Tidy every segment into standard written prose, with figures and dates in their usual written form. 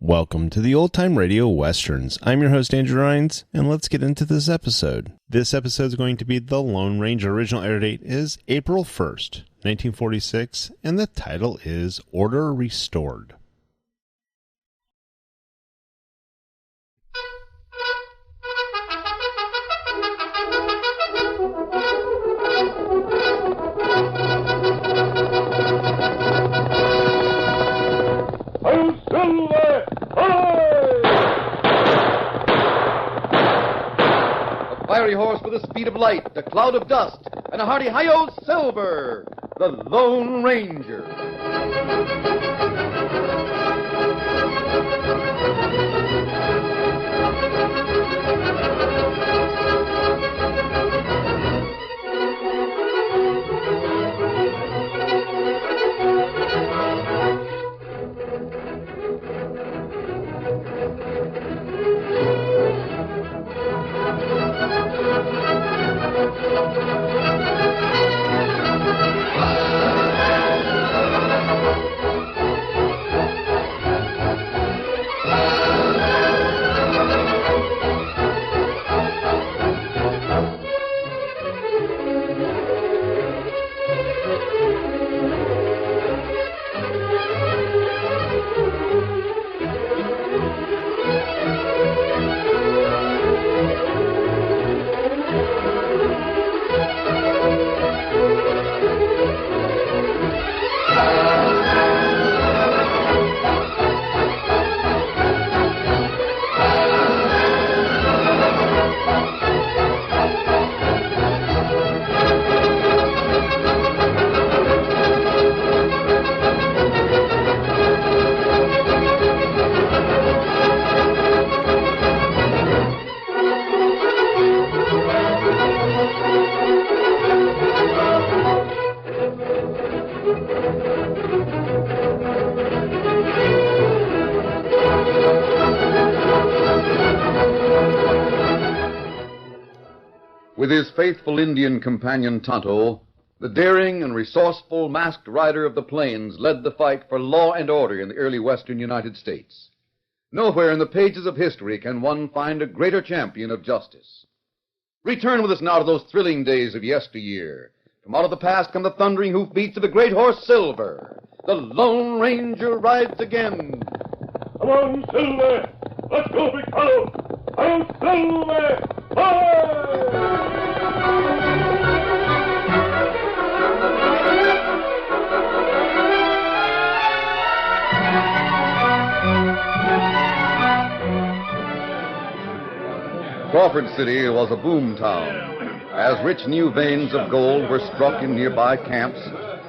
Welcome to the Old Time Radio Westerns. I'm your host, Andrew Rines, and let's get into this episode. This episode is going to be The Lone Ranger. Original air date is April 1st, 1946, and the title is Order Restored. Fiery horse with the speed of light, a cloud of dust, and a hearty hi-yo Silver, the Lone Ranger. With his faithful Indian companion Tonto, the daring and resourceful masked rider of the plains led the fight for law and order in the early western United States. Nowhere in the pages of history can one find a greater champion of justice. Return with us now to those thrilling days of yesteryear. From out of the past come the thundering hoofbeats of the great horse Silver. The Lone Ranger rides again. Come on, Silver! Let's go, big fellow! I'm Silver! Hi! Crawford City was a boom town. As rich new veins of gold were struck in nearby camps,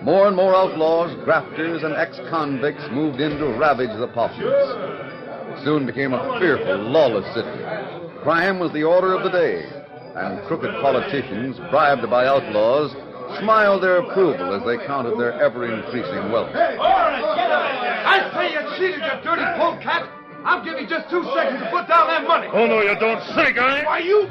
more and more outlaws, grafters, and ex-convicts moved in to ravage the populace. It soon became a fearful, lawless city. Crime was the order of the day, and crooked politicians, bribed by outlaws, smiled their approval as they counted their ever-increasing wealth. All right, get out of here! I say you cheated, you dirty polecat! I'll give you just 2 seconds to put down that money. Oh, no, you don't say, guy. Why, you...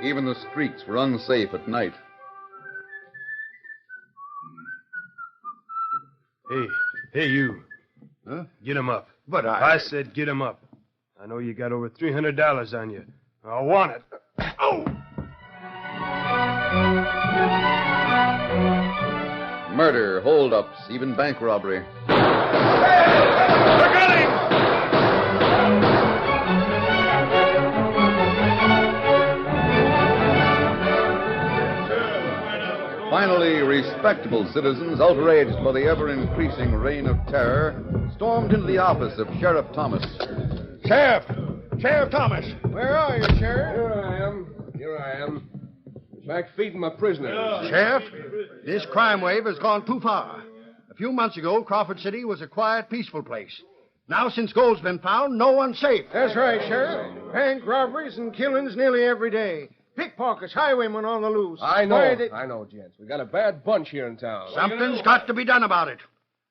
Even the streets were unsafe at night. Hey, you. Huh? Get him up. But I said get him up. I know you got over $300 on you. I want it. Oh! Murder, holdups, even bank robbery. I got him! Finally, respectable citizens, outraged by the ever-increasing reign of terror, stormed into the office of Sheriff Thomas. Sheriff! Sheriff Thomas! Where are you, Sheriff? Here I am. Back feeding my prisoners. Sheriff, this crime wave has gone too far. A few months ago, Crawford City was a quiet, peaceful place. Now, since gold's been found, no one's safe. That's right, Sheriff. Bank robberies and killings nearly every day. Pickpockets, highwaymen on the loose. I know, gents. We got a bad bunch here in town. Something's got to be done about it.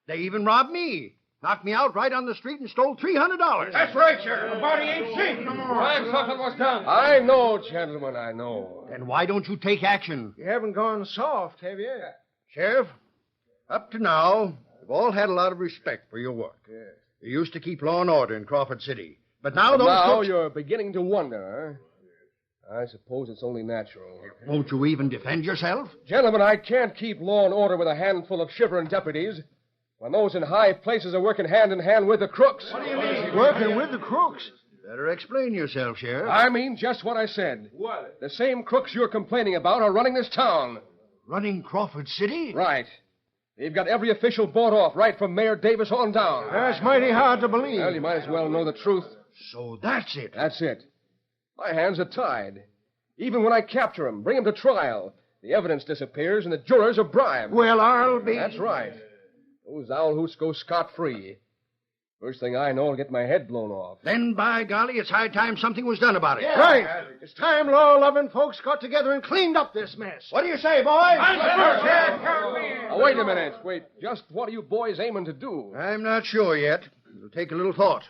They even robbed me. Knocked me out right on the street and stole $300. That's right, Sheriff. The body ain't safe no more. Crime something was done. I know, gentlemen, I know. Then why don't you take action? You haven't gone soft, have you? Sheriff, Up to now, we've all had a lot of respect for your work. You used to keep law and order in Crawford City. But now those crooks... you're beginning to wonder, huh? I suppose it's only natural. Won't you even defend yourself? Gentlemen, I can't keep law and order with a handful of shivering deputies when those in high places are working hand in hand with the crooks. What do you mean? Working with the crooks? Better explain yourself, Sheriff. I mean just what I said. What? The same crooks you're complaining about are running this town. Running Crawford City? Right. They've got every official bought off, right from Mayor Davis on down. That's mighty hard to believe. Well, you might as well know the truth. So that's it. That's it. My hands are tied. Even when I capture him, bring him to trial, the evidence disappears and the jurors are bribed. Well, I'll be... That's right. Those owl hoots go scot-free. First thing I know, I'll get my head blown off. Then, by golly, it's high time something was done about it. Yeah. Right. It's time law-loving folks got together and cleaned up this mess. What do you say, boys? Now, wait a minute. Wait. Just what are you boys aiming to do? I'm not sure yet. It'll take a little thought.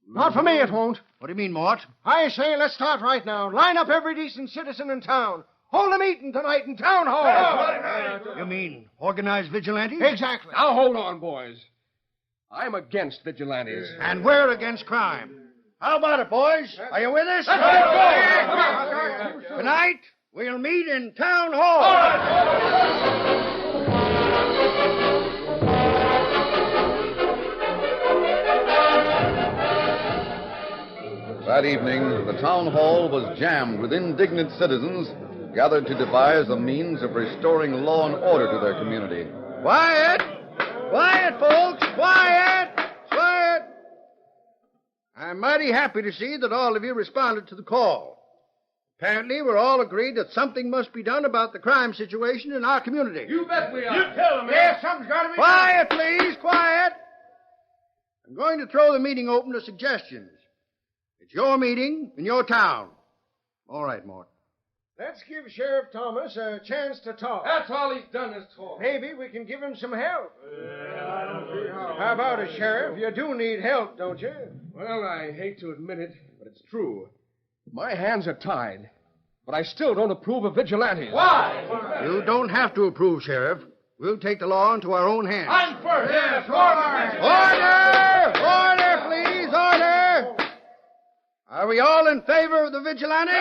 Not for me, it won't. What do you mean, Mort? I say let's start right now. Line up every decent citizen in town. Hold a meeting tonight in Town Hall. You mean organized vigilantes? Exactly. Now, hold on, boys. I'm against vigilantes. And we're against crime. How about it, boys? Are you with us? Tonight, we'll meet in Town Hall. That evening, the town hall was jammed with indignant citizens gathered to devise a means of restoring law and order to their community. Quiet! Quiet, folks! Quiet! Quiet! I'm mighty happy to see that all of you responded to the call. Apparently, we're all agreed that something must be done about the crime situation in our community. You bet we are. You tell them, Yeah, something's got to be Quiet, please! Quiet! I'm going to throw the meeting open to suggestions. It's your meeting in your town. All right, Mort. Let's give Sheriff Thomas a chance to talk. That's all he's done is talk. Maybe we can give him some help. How about it, Sheriff? You do need help, don't you? Well, I hate to admit it, but it's true. My hands are tied, but I still don't approve of vigilantes. Why? You don't have to approve, Sheriff. We'll take the law into our own hands. I'm first. Yes, order. Order! Order, please, order! Are we all in favor of the vigilantes?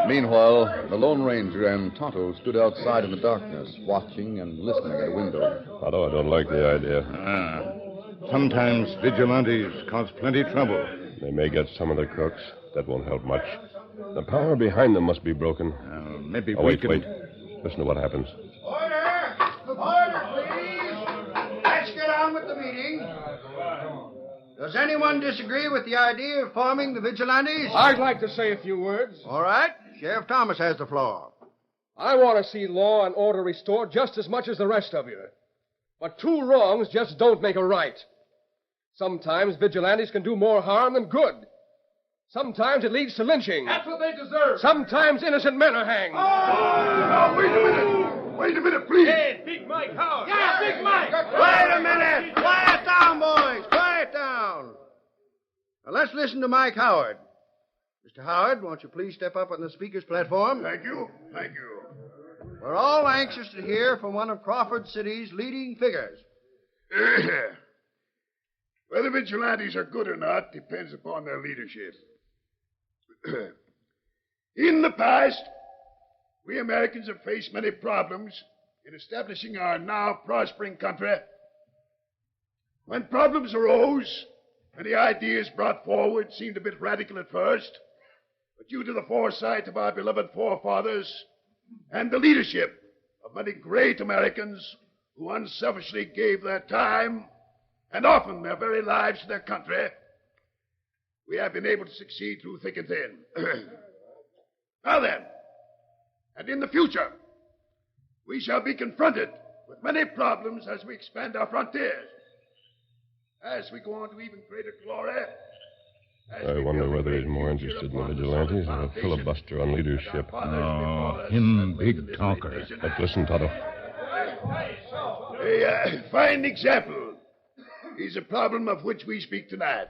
Meanwhile, the Lone Ranger and Tonto stood outside in the darkness, watching and listening at a window. Tonto, I don't like the idea. Sometimes vigilantes cause plenty trouble. They may get some of the crooks. That won't help much. The power behind them must be broken. Maybe wait. Listen to what happens. Order! Order, please! Let's get on with the meeting. Does anyone disagree with the idea of forming the vigilantes? I'd like to say a few words. All right. Sheriff Thomas has the floor. I want to see law and order restored just as much as the rest of you. But two wrongs just don't make a right. Sometimes vigilantes can do more harm than good. Sometimes it leads to lynching. That's what they deserve. Sometimes innocent men are hanged. Now, wait a minute. Wait a minute, please. Hey, Big Mike Howard. Yeah, Big Mike. Wait a minute. Quiet down, boys. Quiet down. Now, let's listen to Mike Howard. Mr. Howard, won't you please step up on the speaker's platform? Thank you. Thank you. We're all anxious to hear from one of Crawford City's leading figures. Whether vigilantes are good or not depends upon their leadership. In the past, we Americans have faced many problems in establishing our now prospering country. When problems arose, many ideas brought forward seemed a bit radical at first, but due to the foresight of our beloved forefathers and the leadership of many great Americans who unselfishly gave their time and often their very lives to their country, we have been able to succeed through thick and thin. Now then, and in the future, we shall be confronted with many problems as we expand our frontiers. As we go on to even greater glory. I wonder whether he's more interested in the vigilantes or a filibuster on leadership. No, him big talker. But listen, Tonto. A fine example is a problem of which we speak tonight.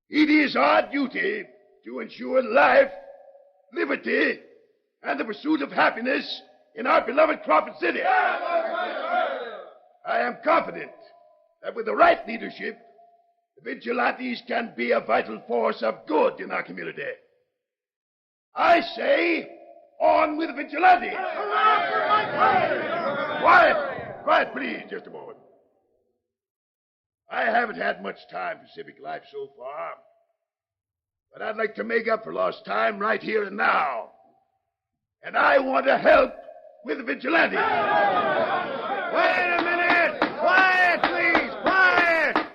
It is our duty to ensure life, liberty, and the pursuit of happiness in our beloved Crawford City. I am confident that with the right leadership, the vigilantes can be a vital force of good in our community. I say, on with the vigilantes! Quiet, please, just a moment. I haven't had much time for civic life so far, but I'd like to make up for lost time right here and now. And I want to help with the vigilantes. Wait a minute! Quiet, please! Quiet!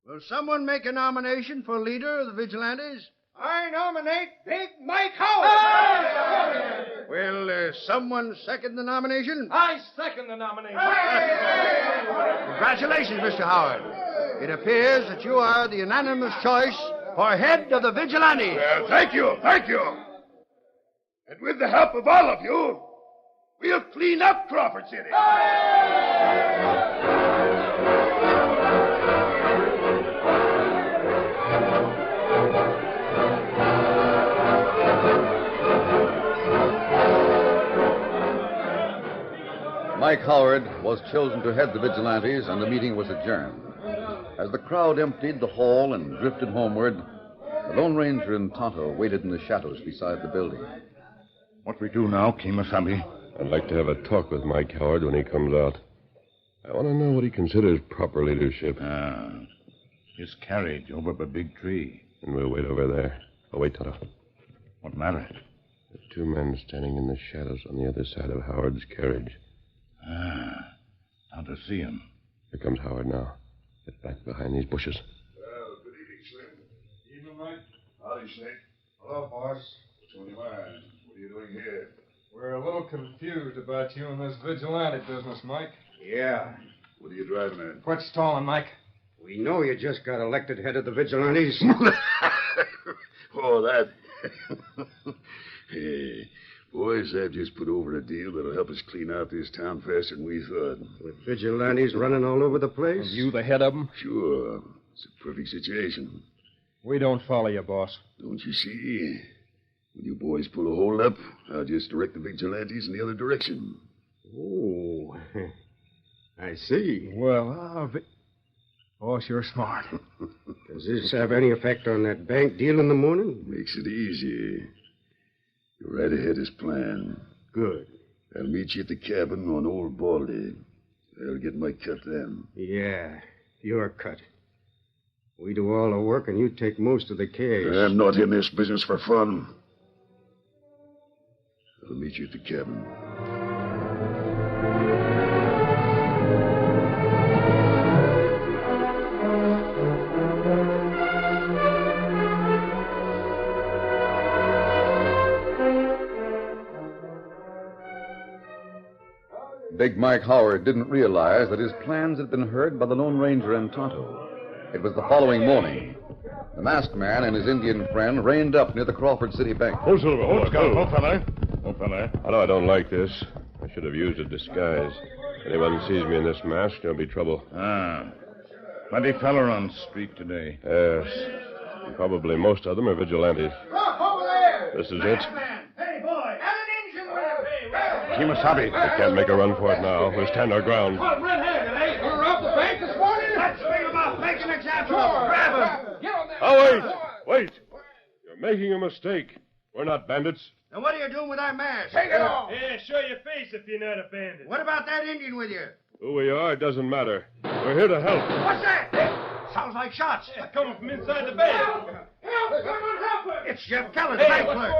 Will someone make a nomination for leader of the vigilantes? I nominate Big Mike Howard. Will someone second the nomination? I second the nomination. Congratulations, Mr. Howard. It appears that you are the unanimous choice for head of the vigilantes. Well, thank you. And with the help of all of you, we'll clean up Crawford City. Mike Howard was chosen to head the vigilantes, and the meeting was adjourned. As the crowd emptied the hall and drifted homeward, the Lone Ranger and Tonto waited in the shadows beside the building. What we do now, Kemosabe? I'd like to have a talk with Mike Howard when he comes out. I want to know what he considers proper leadership. His carriage over by big tree. And we'll wait over there. Oh, wait, Tonto. What matter? There's two men standing in the shadows on the other side of Howard's carriage. Tonto see him. Here comes Howard now. Get back behind these bushes. Well, good evening, Slim. Evening, Mike. Howdy, Snake. Hello, boss. What's on your mind? What are you doing here? We're a little confused about you and this vigilante business, Mike. Yeah. What are you driving at? Quit stalling, Mike. We know you just got elected head of the vigilantes. Oh, that. Hey, boys, I've just put over a deal that'll help us clean out this town faster than we thought. With vigilantes running all over the place? You the head of them? Sure. It's a perfect situation. We don't follow you, boss. Don't you see? When you boys pull a hold up, I'll just direct the vigilantes in the other direction. Oh, I see. Well, boss, you're smart. Does this have any effect on that bank deal in the morning? Makes it easy. You're right ahead as planned. Good. I'll meet you at the cabin on Old Baldy. I'll get my cut then. Yeah, your cut. We do all the work and you take most of the cash. I'm not in this business for fun. I'll meet you at the cabin. Big Mike Howard didn't realize that his plans had been heard by the Lone Ranger and Tonto. It was the following morning. The masked man and his Indian friend reined up near the Crawford City Bank. Oh, Silver. Oh, fella. I know I don't like this. I should have used a disguise. If anyone sees me in this mask, there'll be trouble. Plenty feller on the street today. Yes. Probably most of them are vigilantes. Look, over there! This is it. Hey, boy! And an engine with him! Kemosabe. We can't make a run for it now. We'll stand our ground. What, red-handed, eh? We robbed the bank this morning? Let's think about making an example of him. Grab him! Get on there! Oh, wait! You're making a mistake. We're not bandits. Now, what are you doing with that mask? Take it off! Yeah, show your face if you're not a bandit. What about that Indian with you? Who we are doesn't matter. We're here to help. What's that? Sounds like shots. Coming from inside the bank. Help! Someone help us! It's Jeff Keller's bank clerk.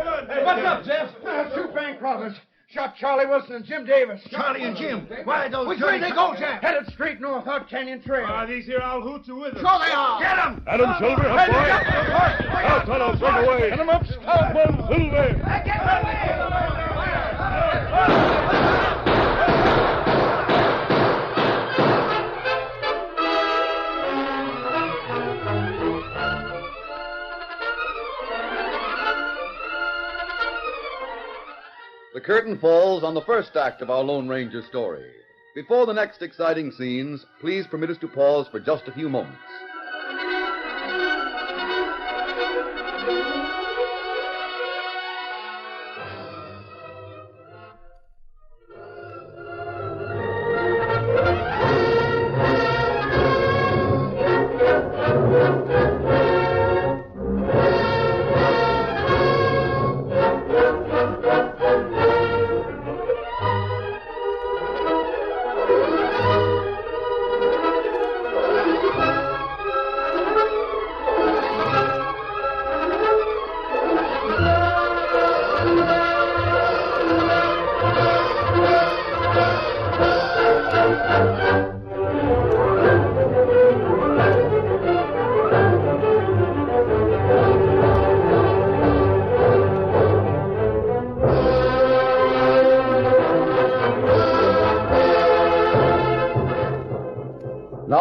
What's up, Jeff? Two bank robbers. Shot Charlie Wilson and Jim Davis. Charlie and Jim. Why those Which way they go, Jeff? Headed straight north out Canyon Trail. These here owl hoots are with us. Sure they are. Get them! Adam Silver, up, boy! Now, Tonto, break away! Get him up, scout one, Silver! Get away! The curtain falls on the first act of our Lone Ranger story. Before the next exciting scenes, please permit us to pause for just a few moments.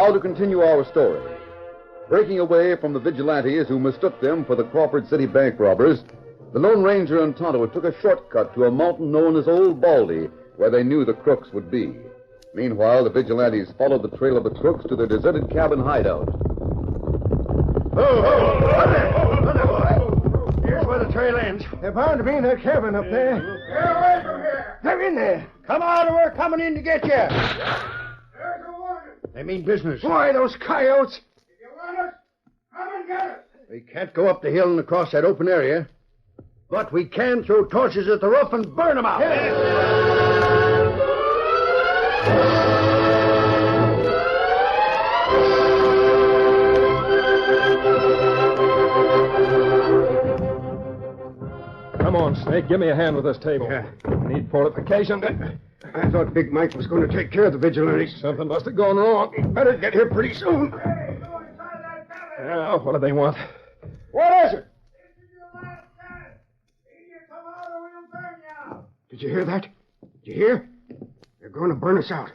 Now to continue our story. Breaking away from the vigilantes who mistook them for the Crawford City bank robbers, the Lone Ranger and Tonto took a shortcut to a mountain known as Old Baldy, where they knew the crooks would be. Meanwhile, the vigilantes followed the trail of the crooks to their deserted cabin hideout. Here's where the trail ends. They're bound to be in that cabin up there. Get away from here. They're in there. Come out or we're coming in to get you. There's a warning. They mean business. Why, those coyotes? If you want us, come and get us. We can't go up the hill and across that open area, but we can throw torches at the roof and burn them out. Come on, Snake. Give me a hand with this table. Yeah. Need fortification. I thought Big Mike was going to take care of the vigilantes. Something must have gone wrong. He better get here pretty soon. Hey, go inside that cabin. Now, what do they want? What is it? This is your last chance. Either come out or we'll burn you out. Did you hear that? Did you hear? They're going to burn us out.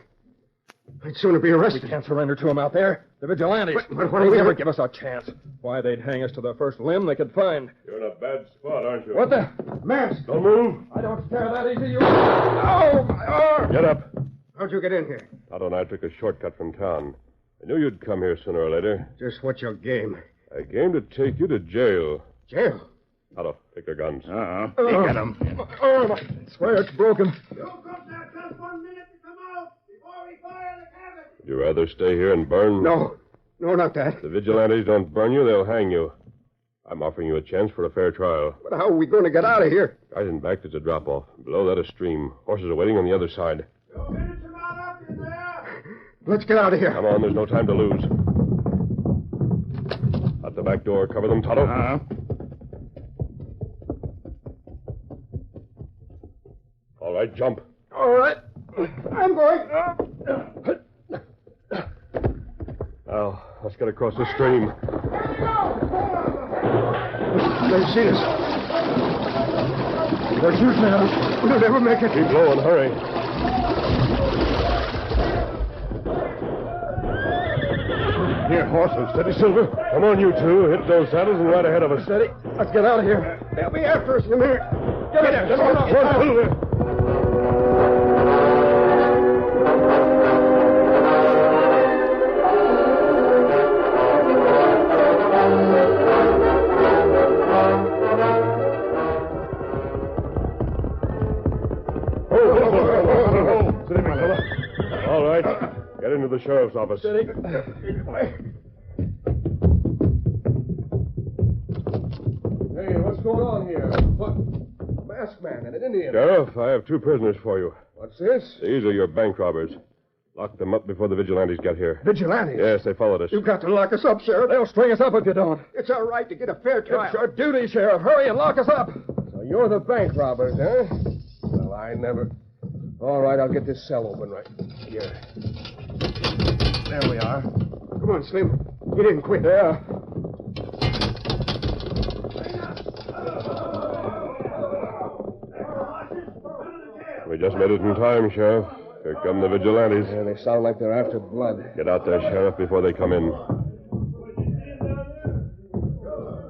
I'd sooner be arrested. We can't surrender to them out there. The vigilantes. But what are They'd we never gonna- give us a chance. Why, they'd hang us to the first limb they could find. You're in a bad spot, aren't you? What the? Mask! Don't move. I don't scare that easy, you. Oh, my arm! Get up. How'd you get in here? Tonto and I took a shortcut from town. I knew you'd come here sooner or later. Just what's your game? I came to take you to jail. Jail? Tonto, take your guns. Get him. My arm! I swear it's broken. You come there just 1 minute to come out before we fire the cabin. Would you rather stay here and burn? No, not that. If the vigilantes don't burn you, they'll hang you. I'm offering you a chance for a fair trial. But how are we going to get out of here? Right in back, there's a drop-off. Below that, a stream. Horses are waiting on the other side. You finish them out up in there. Let's get out of here. Come on, there's no time to lose. At the back door. Cover them, Tonto. All right, jump. All right. I'm going. Now, let's get across the stream. They've seen us. They're shooting at us. We'll never make it. Keep low and hurry. Here, horses. Steady, Silver. Come on, you two. Hit those saddles and right ahead of us. Steady. Let's get out of here. They'll be after us in a minute. Get in. Come on, Silver. All right. Get into the sheriff's office. Steady. Hey, what's going on here? What? A masked man and an Indian. Sheriff, I have two prisoners for you. What's this? These are your bank robbers. Lock them up before the vigilantes get here. Vigilantes? Yes, they followed us. You've got to lock us up, Sheriff. They'll string us up if you don't. It's our right to get a fair trial. It's your duty, Sheriff. Hurry and lock us up. So you're the bank robbers, huh? Well, I never... All right, I'll get this cell open right here. There we are. Come on, Slim. Get in quick. Yeah. We just made it in time, Sheriff. Here come the vigilantes. Yeah, they sound like they're after blood. Get out there, Sheriff, before they come in.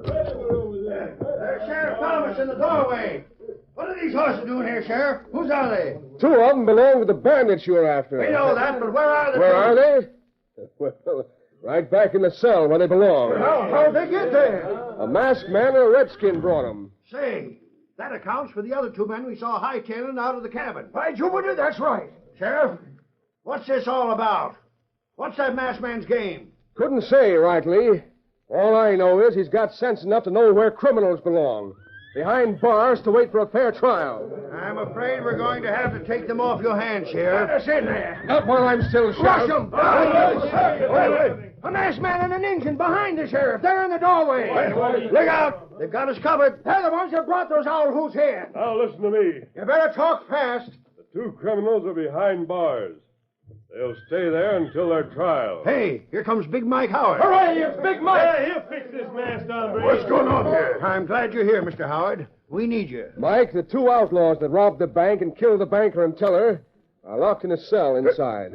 There's Sheriff Thomas in the doorway. What are these horses doing here, Sheriff? Whose are they? Two of them belong to the bandits you were after. We know that, but where are the Where two? are they? Well, right back in the cell where they belong. How'd they get there? A masked man and a redskin brought them. Say, that accounts for the other two men we saw hightailing out of the cabin. By Jupiter, that's right. Sheriff, what's this all about? What's that masked man's game? Couldn't say rightly. All I know is he's got sense enough to know where criminals belong. Behind bars to wait for a fair trial. I'm afraid we're going to have to take them off your hands, Sheriff. Let us in there. Not while I'm still Rush sheriff. them. A masked man and an Indian behind the sheriff. They're in the doorway. Look out! They've got us covered. They're the ones that brought those owl hoots here. Now listen to me. You better talk fast. The two criminals are behind bars. They'll stay there until their trial. Hey, here comes Big Mike Howard. Hooray, it's Big Mike. he'll fix this masked hombre. What's going on here? I'm glad you're here, Mr. Howard. We need you. Mike, the two outlaws that robbed the bank and killed the banker and teller are locked in a cell inside.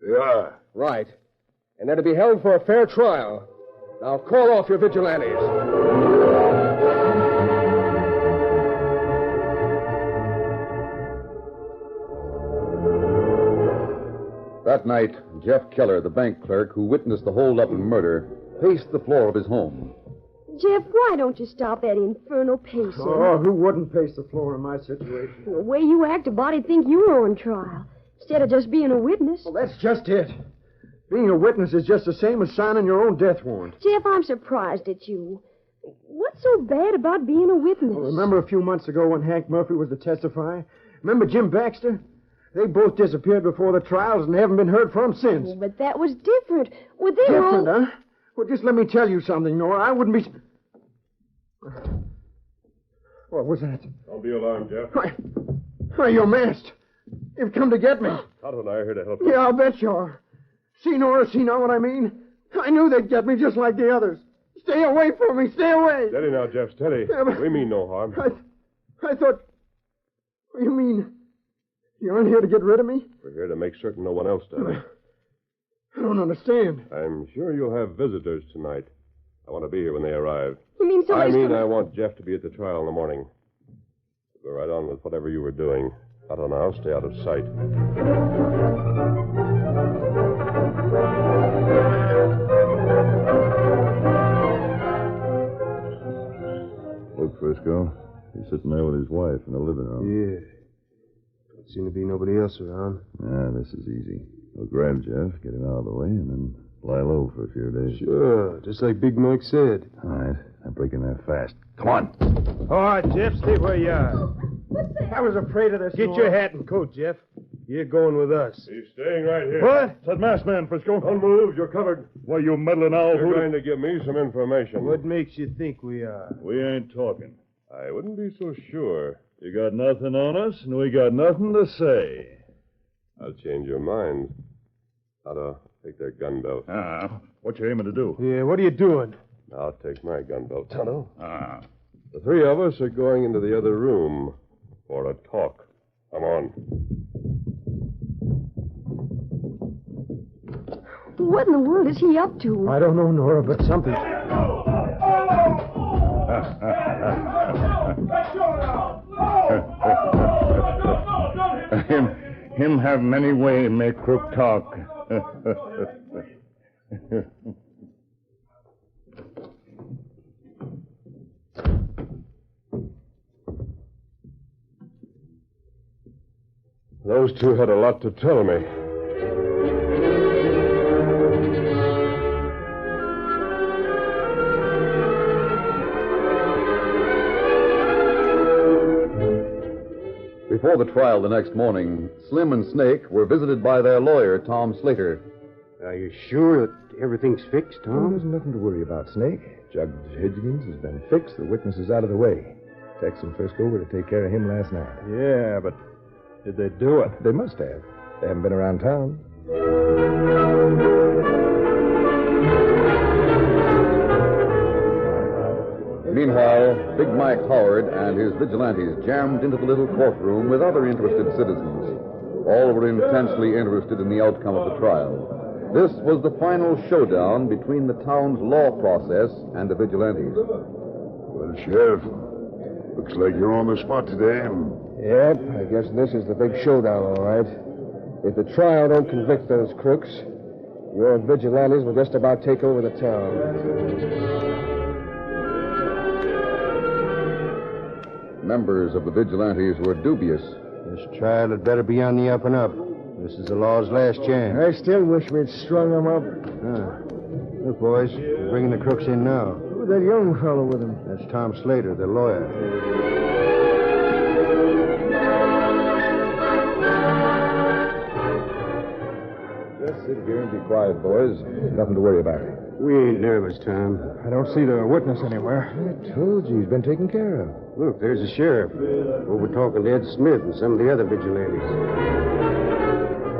Yeah. Right. and they're to be held for a fair trial. Now call off your vigilantes. That night, Jeff Keller, the bank clerk who witnessed the holdup and murder, paced the floor of his home. Jeff, why don't you stop that infernal pacing? Oh, who wouldn't pace the floor in my situation? The way you act, a body'd think you were on trial, instead of just being a witness. Well, that's just it. Being a witness is just the same as signing your own death warrant. Jeff, I'm surprised at you. What's so bad about being a witness? Well, remember a few months ago when Hank Murphy was to testify? Remember Jim Baxter? They both disappeared before the trials and haven't been heard from since. Oh, but that was different. Well, they were Different, huh? Well, just let me tell you something, Nora. I wouldn't be... What was that? Don't be alarmed, Jeff. Why, you're masked. You've come to get me. Tonto and I are here to help you. Yeah, I'll bet you are. See, Nora, see now what I mean? I knew they'd get me just like the others. Stay away from me. Stay away. Steady now, Jeff, steady. Yeah, but... We mean no harm. I thought... You mean... You aren't here to get rid of me? We're here to make certain no one else does. I don't understand. I'm sure you'll have visitors tonight. I want to be here when they arrive. You mean somebody's I want Jeff to be at the trial in the morning. Go right on with whatever you were doing. Tonto and I'll stay out of sight. Look, Frisco. He's sitting there with his wife in the living room. Yeah. Don't seem to be nobody else around. This is easy. We'll grab Jeff, get him out of the way, and then lie low for a few days. Sure, just like Big Mike said. All right. I'm breaking there fast. Come on. All right, Jeff, stay where you are. I was afraid of this. Get your hat and coat, Jeff. You're going with us. He's staying right here. What? It's that masked man, Frisco. Don't move. You're covered. Why, you meddling owl? You're going to give me some information. What makes you think we are? We ain't talking. I wouldn't be so sure. You got nothing on us, and we got nothing to say. I'll change your mind. Tonto, take their gun belt. What you aiming to do? Yeah, what are you doing? I'll take my gun belt, Tonto. The three of us are going into the other room for a talk. Come on. What in the world is he up to? I don't know, Nora, but something. Him have many way make crook talk. Those two had a lot to tell me. Before the trial the next morning, Slim and Snake were visited by their lawyer, Tom Slater. Are you sure that everything's fixed, Tom? There's nothing to worry about, Snake. Judge Higgins has been fixed. The witness is out of the way. Tex and Frisco were to take care of him last night. Yeah, but did they do it? They must have. They haven't been around town. Meanwhile, Big Mike Howard and his vigilantes jammed into the little courtroom with other interested citizens. All were intensely interested in the outcome of the trial. This was the final showdown between the town's law process and the vigilantes. Well, Sheriff, looks like you're on the spot today. Yep, I guess this is the big showdown, all right. If the trial don't convict those crooks, your vigilantes will just about take over the town. Members of the vigilantes were dubious. This trial had better be on the up and up. This is the law's last chance. I still wish we'd strung them up. Look, boys, we're bringing the crooks in now. Who's that young fellow with him? That's Tom Slater, the lawyer. Just sit here and be quiet, boys. Nothing to worry about. We ain't nervous, Tom. I don't see the witness anywhere. I told you he's been taken care of. Look, there's the sheriff. Over talking to Ed Smith and some of the other vigilantes.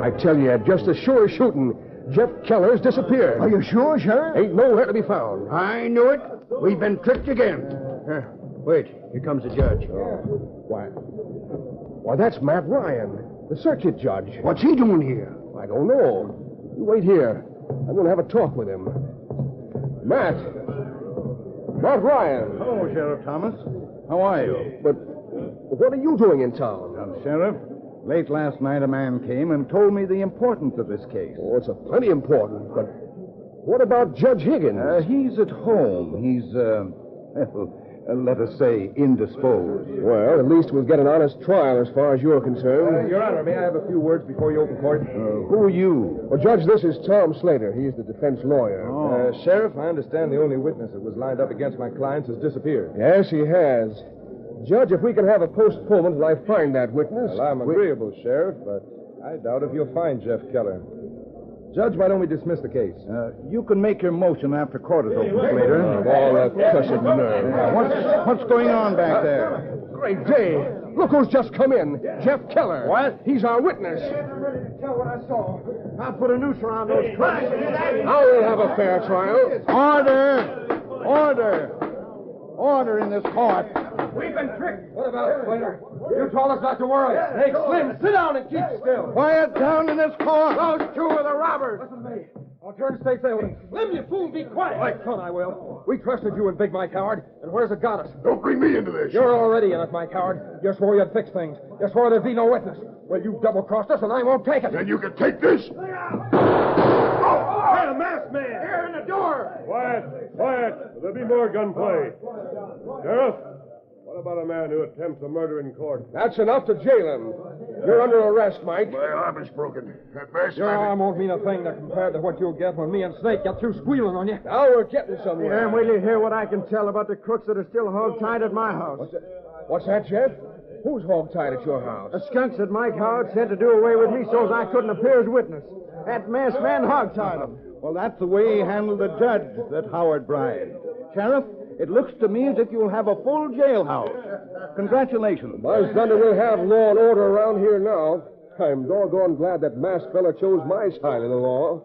I tell you, Ed, just as sure as shooting, Jeff Keller's disappeared. Are you sure, Sheriff? Ain't nowhere to be found. I knew it. We've been tricked again. Wait, here comes the judge. Why, that's Matt Ryan, the circuit judge. What's he doing here? I don't know. You wait here. I'm going to have a talk with him. Matt Ryan. Hello, Sheriff Thomas. How are you? But what are you doing in town? Sheriff, late last night a man came and told me the importance of this case. Oh, it's plenty important, but what about Judge Higgins? He's at home. He's, let us say, indisposed. Well, at least we'll get an honest trial as far as you're concerned. Your Honor, may I have a few words before you open court? Who are you? Well, Judge, this is Tom Slater. He's the defense lawyer. Sheriff, I understand the only witness that was lined up against my clients has disappeared. Yes, he has. Judge, if we can have a postponement till I find that witness... Well, I'm agreeable, Sheriff, but I doubt if you'll find Jeff Keller. Judge, why don't we dismiss the case? You can make your motion after court is over, Slater. All that cussed nerve. What's going on back there? Great day. Look who's just come in. Jeff Keller. What? He's our witness. Tell what I saw. I'll put a noose around those crooks. Now we'll have a fair trial. Order in this court. We've been tricked. What about it, Slater? You told us not to worry. Hey, Slim, sit down and keep still. Quiet down in this court. Those two are the robbers. Listen to me. I'll turn state sailing. Slim, you fool, be quiet. Right, son, I will. We trusted you and Big Mike Howard, and where's it got us? Don't bring me into this. You're already in it, Mike Howard. You swore you'd fix things. You swore there'd be no witness. Well, you double-crossed us, and I won't take it. Then you can take this. Hey, a masked man. Here in the door. Quiet. There'll be more gunplay. Sheriff, what about a man who attempts a murder in court? That's enough to jail him. You're under arrest, Mike. My arm is broken. That masked Your man... arm won't mean a thing compared to what you'll get when me and Snake get through squealing on you. Now we're getting somewhere. Yeah, and wait till you hear what I can tell about the crooks that are still hog-tied at my house. What's that, Jeff? Who's hog-tied at your house? The skunks that Mike Howard sent to do away with me so's I couldn't appear as witness. That masked man hog-tied them. Well, that's the way he handled the judge that Howard bribed. Sheriff, it looks to me as if you'll have a full jailhouse. Congratulations. My thunder, we'll have law and order around here now. I'm doggone glad that masked fella chose my side of the law.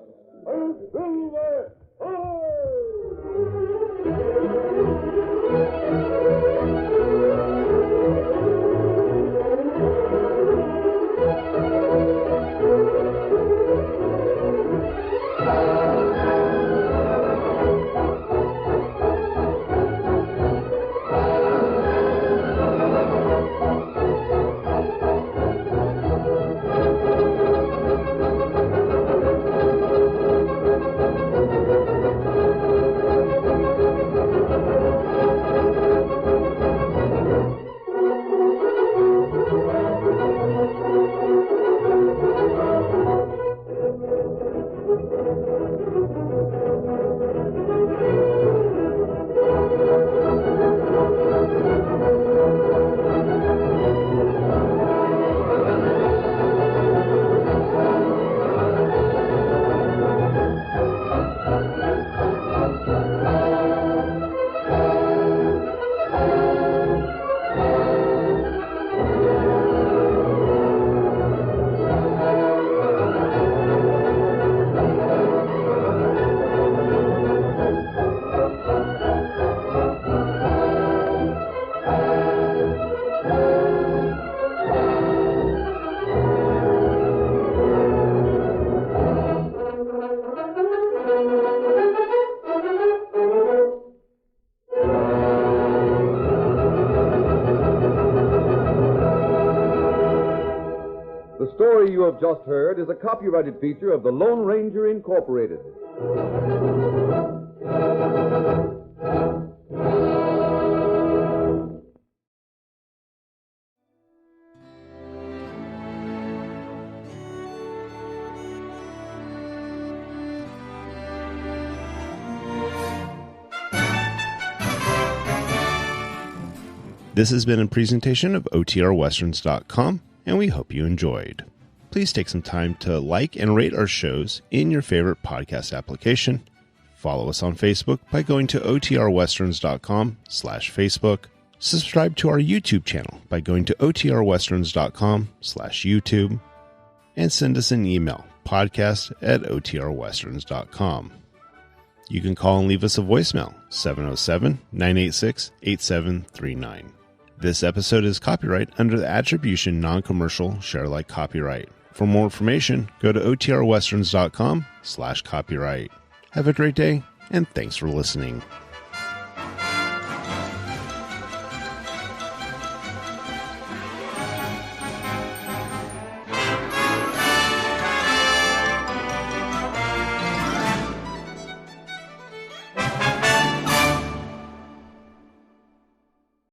The story you have just heard is a copyrighted feature of the Lone Ranger Incorporated. This has been a presentation of OTRWesterns.com, and we hope you enjoyed. Please take some time to like and rate our shows in your favorite podcast application. Follow us on Facebook by going to OTRWesterns.com/Facebook. Subscribe to our YouTube channel by going to OTRWesterns.com/YouTube. And send us an email, podcast@OTRWesterns.com. You can call and leave us a voicemail, 707-986-8739. This episode is copyright under the Attribution Non-Commercial Share Alike copyright For more information, go to otrwesterns.com/copyright. Have a great day, and thanks for listening.